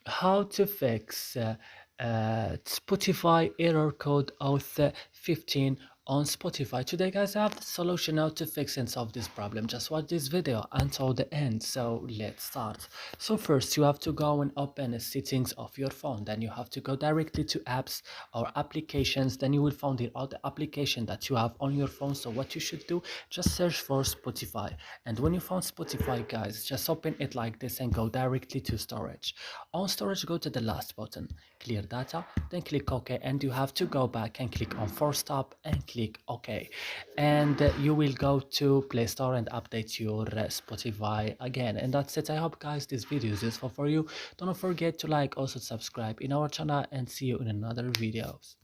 how to fix Spotify error code Auth 15 on Spotify. Today guys, I have the solution how to fix and solve this problem. Just watch this video until the end. So let's start. So first you have to go and open the settings of your phone, then you have to go directly to apps or applications, then you will find here all the application that you have on your phone. So what you should do, just search for Spotify, and when you found Spotify guys, just open it like this and go directly to storage. On storage, go to the last button, clear data, then click OK, and you have to go back and click on force stop and click OK, and you will go to Play Store and update your Spotify again. And that's it. I hope guys this video is useful for you. Don't forget to like, also subscribe in our channel, and see you in another videos.